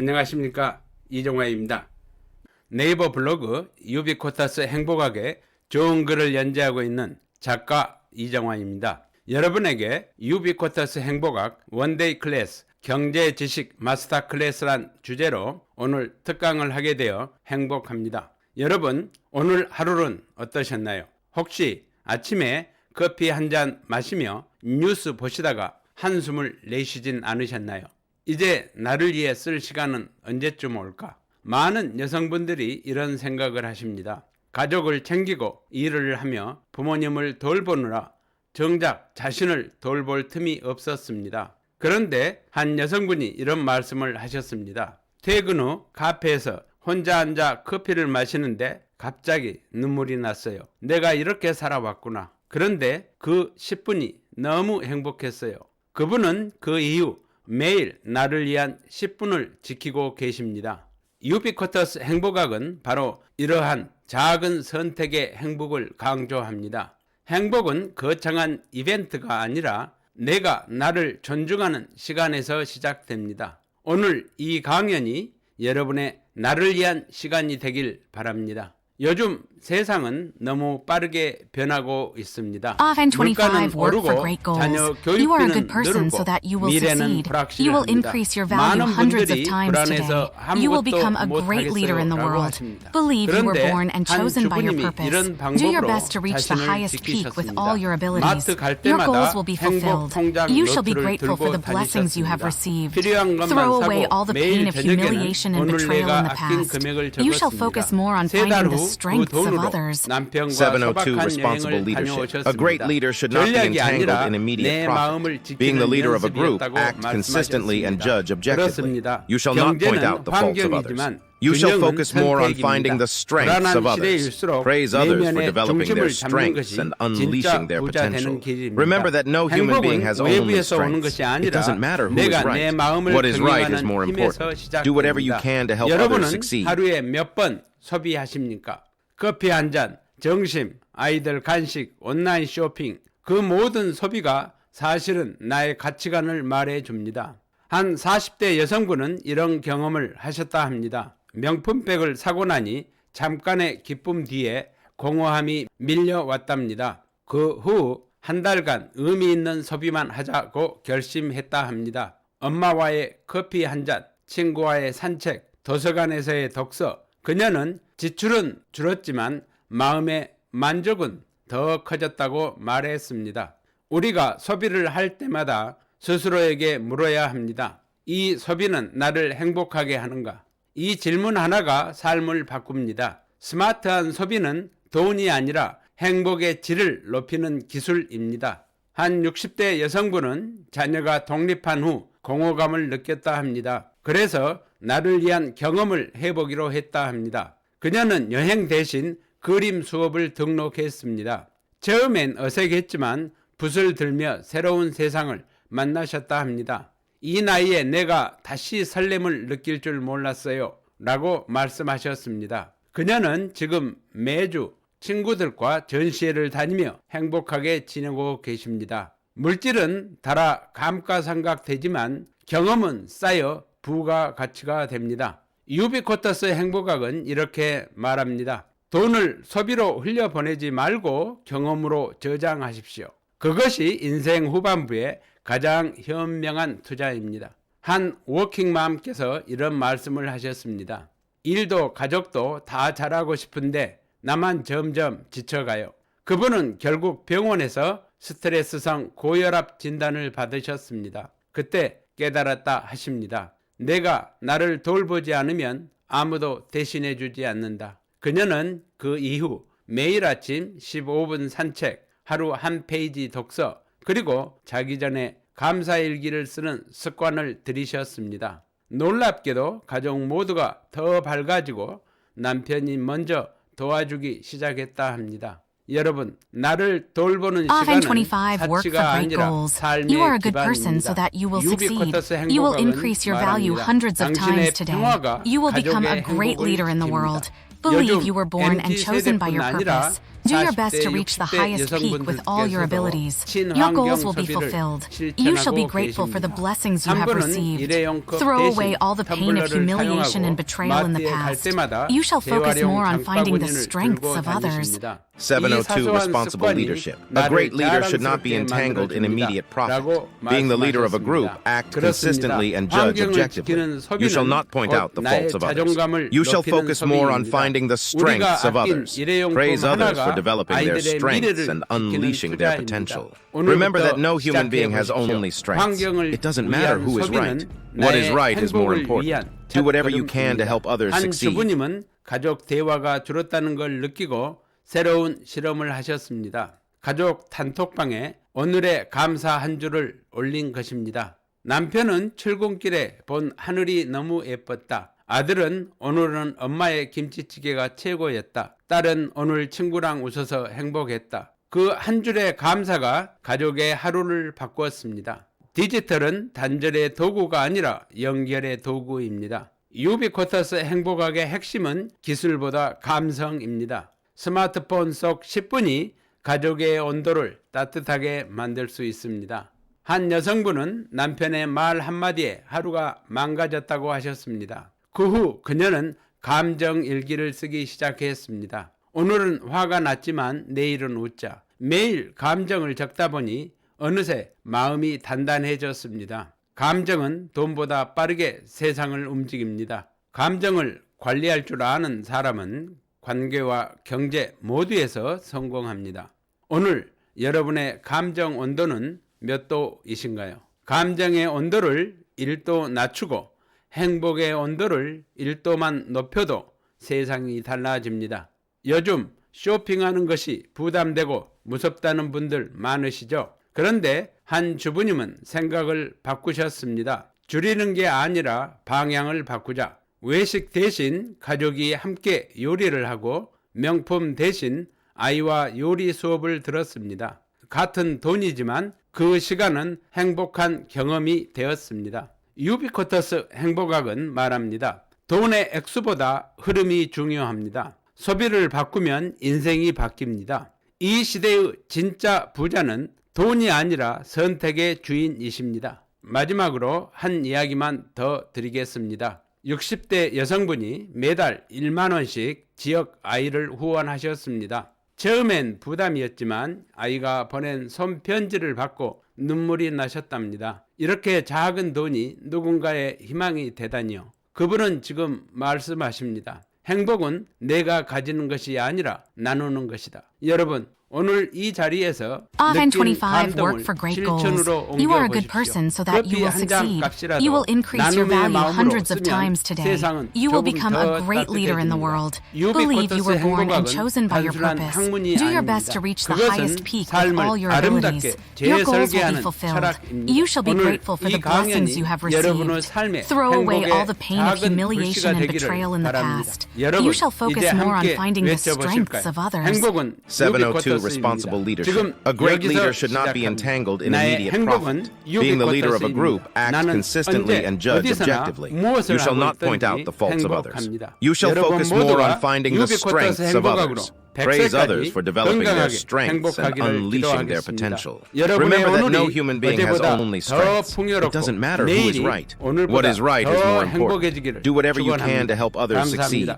안녕하십니까, 이종화입니다. 네이버 블로그 유비쿼터스 행복하게 좋은 글을 연재하고 있는 작가 이정화입니다. 여러분에게 유비쿼터스 행복학 원데이 클래스 경제 지식 마스터 클래스란 주제로 오늘 특강을 하게 되어 행복합니다. 여러분, 오늘 하루는 어떠셨나요? 혹시 아침에 커피 한 잔 마시며 뉴스 보시다가 한숨을 내쉬진 않으셨나요? 이제 나를 위해 쓸 시간은 언제쯤 올까? 많은 여성분들이 이런 생각을 하십니다. 가족을 챙기고 일을 하며 부모님을 돌보느라 정작 자신을 돌볼 틈이 없었습니다. 그런데 한 여성분이 이런 말씀을 하셨습니다. 퇴근 후 카페에서 혼자 앉아 커피를 마시는데 갑자기 눈물이 났어요. 내가 이렇게 살아왔구나. 그런데 그 10분이 너무 행복했어요. 그분은 그 이후 매일 나를 위한 10분을 지키고 계십니다. 유비쿼터스 행복학은 바로 이러한 작은 선택의 행복을 강조합니다. 행복은 거창한 이벤트가 아니라 내가 나를 존중하는 시간에서 시작됩니다. 오늘 이 강연이 여러분의 나를 위한 시간이 되길 바랍니다. 요즘 세상은 너무 빠르게 변하고 있습니다. 물가는 오르고 자녀 교육비는 늘고 미래는 불확실합니다. 많은 분들이 불안해서 아무것도 못하겠어요라고 하십니다. 그런데 한 주부님이 이런 방법으로 자신을 지키셨습니다. 마트 갈 때마다 행복 통장 노트를 들고 다니셨습니다. 필요한 것만 사고 매일 저녁에는 오늘 내가 아낀 금액을 적었습니다. 세 달 후 그 돈으로 남편과 702 소박한 responsible 여행을 leadership. A great 다녀오셨습니다. leader should not be 전략이 entangled 아니라 in 내 immediate 마음을 profit. Being the 지키는 leader of a group, 연습이었다고 act consistently and judge 말씀하셨습니다. objectively. 그렇습니다. You shall not point 경제는 out the faults of others. 환경이지만 You shall 균형은 focus more on finding 선택입니다. the strengths of 불안한 others. 시대일수록 Praise others for 내면의 developing their 중심을 잡는 strengths 것이 and 진짜 unleashing their 부자 되는 potential. 길입니다. Remember that no human being has only 외부에서 오는 strengths. 것이 It 아니라 doesn't matter who is 내가 내 right. 마음을 What is right is 경영하는 more 힘에서 important. Do whatever you 시작됩니다. can to help others 여러분은 succeed. 하루에 몇 번 소비하십니까? 커피 한 잔, 점심, 아이들 간식, 온라인 쇼핑, 그 모든 소비가 사실은 나의 가치관을 말해줍니다. 한 40대 여성분은 이런 경험을 하셨다 합니다. 명품백을 사고 나니 잠깐의 기쁨 뒤에 공허함이 밀려왔답니다. 그 후 한 달간 의미 있는 소비만 하자고 결심했다 합니다. 엄마와의 커피 한 잔, 친구와의 산책, 도서관에서의 독서. 그녀는 지출은 줄었지만 마음의 만족은 더 커졌다고 말했습니다. 우리가 소비를 할 때마다 스스로에게 물어야 합니다. 이 소비는 나를 행복하게 하는가? 이 질문 하나가 삶을 바꿉니다. 스마트한 소비는 돈이 아니라 행복의 질을 높이는 기술입니다. 한 60대 여성분은 자녀가 독립한 후 공허감을 느꼈다 합니다. 그래서 나를 위한 경험을 해보기로 했다 합니다. 그녀는 여행 대신 그림 수업을 등록했습니다. 처음엔 어색했지만 붓을 들며 새로운 세상을 만나셨다 합니다. 이 나이에 내가 다시 설렘을 느낄 줄 몰랐어요 라고 말씀하셨습니다. 그녀는 지금 매주 친구들과 전시회를 다니며 행복하게 지내고 계십니다. 물질은 달아 감가상각되지만 경험은 쌓여 부가가치가 됩니다. 유비쿼터스 행복학은 이렇게 말합니다. 돈을 소비로 흘려보내지 말고 경험으로 저장하십시오. 그것이 인생 후반부에 가장 현명한 투자입니다. 한 워킹맘께서 이런 말씀을 하셨습니다. 일도 가족도 다 잘하고 싶은데 나만 점점 지쳐가요. 그분은 결국 병원에서 스트레스성 고혈압 진단을 받으셨습니다. 그때 깨달았다 하십니다. 내가 나를 돌보지 않으면 아무도 대신해 주지 않는다. 그녀는 그 이후 매일 아침 15분 산책, 하루 한 페이지 독서, 그리고 자기 전에 감사일기를 쓰는 습관을 들이셨습니다. 놀랍게도 가족 모두가 더 밝아지고 남편이 먼저 도와주기 시작했다 합니다. 여러분, 나를 돌보는 시간은 사치가 아니라 삶의 기반입니다. 유비쿼터스 행복학은 당신의 평화가 가족의 행복을 지킵니다. 요즘 MZ 세대뿐 아니라 Do your best to reach the highest peak with all your abilities. Your goals will be fulfilled. You shall be grateful for the blessings you have received. Throw away all the pain of humiliation and betrayal in the past. You shall focus more on finding the strengths of others. 702 Responsible Leadership. A great leader should not be entangled in immediate profit. Being the leader of a group, act consistently and judge objectively. You shall not point out the faults of others. You shall focus more on finding the strengths of others. Praise others for developing their strengths and unleashing their potential. Remember that no human being has only strengths. It doesn't matter who is right. What is right is more important. Do whatever you can to help others 한 succeed. 주부님은 가족 대화가 줄었다는 걸 느끼고 새로운 실험을 하셨습니다. 가족 단톡방에 오늘의 감사 한 줄을 올린 것입니다. 남편은 출근길에 본 하늘이 너무 예뻤다. 아들은 오늘은 엄마의 김치찌개가 최고였다. 딸은 오늘 친구랑 웃어서 행복했다. 그 한 줄의 감사가 가족의 하루를 바꾸었습니다. 디지털은 단절의 도구가 아니라 연결의 도구입니다. 유비쿼터스 행복학의 핵심은 기술보다 감성입니다. 스마트폰 속 10분이 가족의 온도를 따뜻하게 만들 수 있습니다. 한 여성분은 남편의 말 한마디에 하루가 망가졌다고 하셨습니다. 그 후 그녀는 감정 일기를 쓰기 시작했습니다. 오늘은 화가 났지만 내일은 웃자. 매일 감정을 적다 보니 어느새 마음이 단단해졌습니다. 감정은 돈보다 빠르게 세상을 움직입니다. 감정을 관리할 줄 아는 사람은 관계와 경제 모두에서 성공합니다. 오늘 여러분의 감정 온도는 몇 도이신가요? 감정의 온도를 1도 낮추고 행복의 온도를 1도만 높여도 세상이 달라집니다. 요즘 쇼핑하는 것이 부담되고 무섭다는 분들 많으시죠? 그런데 한 주부님은 생각을 바꾸셨습니다. 줄이는 게 아니라 방향을 바꾸자. 외식 대신 가족이 함께 요리를 하고 명품 대신 아이와 요리 수업을 들었습니다. 같은 돈이지만 그 시간은 행복한 경험이 되었습니다. 유비쿼터스 행복학은 말합니다. 돈의 액수보다 흐름이 중요합니다. 소비를 바꾸면 인생이 바뀝니다. 이 시대의 진짜 부자는 돈이 아니라 선택의 주인이십니다. 마지막으로 한 이야기만 더 드리겠습니다. 60대 여성분이 매달 1만 원씩 지역 아이를 후원하셨습니다. 처음엔 부담이었지만 아이가 보낸 손편지를 받고 눈물이 나셨답니다. 이렇게 작은 돈이 누군가의 희망이 되다니요. 그분은 지금 말씀하십니다. 행복은 내가 가지는 것이 아니라 나누는 것이다. 여러분, 오늘 이 자리에서 느낀 감동을 실천으로 You are a 옮겨보십시오. good person so that you 커피 will 한 잔 succeed. 값이라도 You will increase your 나눔의 value 마음으로 hundreds of 쓰면 times today. 세상은 You will 조금 become 더 a great leader in the 따뜻해집니다. world. Believe you were born and chosen by your 단순한 purpose. 학문이 Do your 아닙니다. best to reach the 그것은 highest peak with 삶을 all your 아름답게 abilities. Your goals will be 재설계하는 fulfilled. 철학입니다. You shall be 오늘 grateful for 이 the blessings you have 강연이 여러분의 received. 삶에 Throw away all the 행복의 pain of 작은 humiliation 불씨가 and 되기를 betrayal in the 바랍니다. past. 여러분, You shall focus 이제 more on 함께 finding the 외쳐보실까요? strengths of others. 행복은 702 Responsible Leadership. A great leader should not be entangled in immediate profit. Being the leader of a group, act consistently and judge objectively. You shall not point out the faults of others. You shall focus more on finding the strengths of others. Praise others for developing their strengths and unleashing their potential. Remember that no human being has only strengths. It doesn't matter who is right. What is right is more important. Do whatever you can to help others succeed.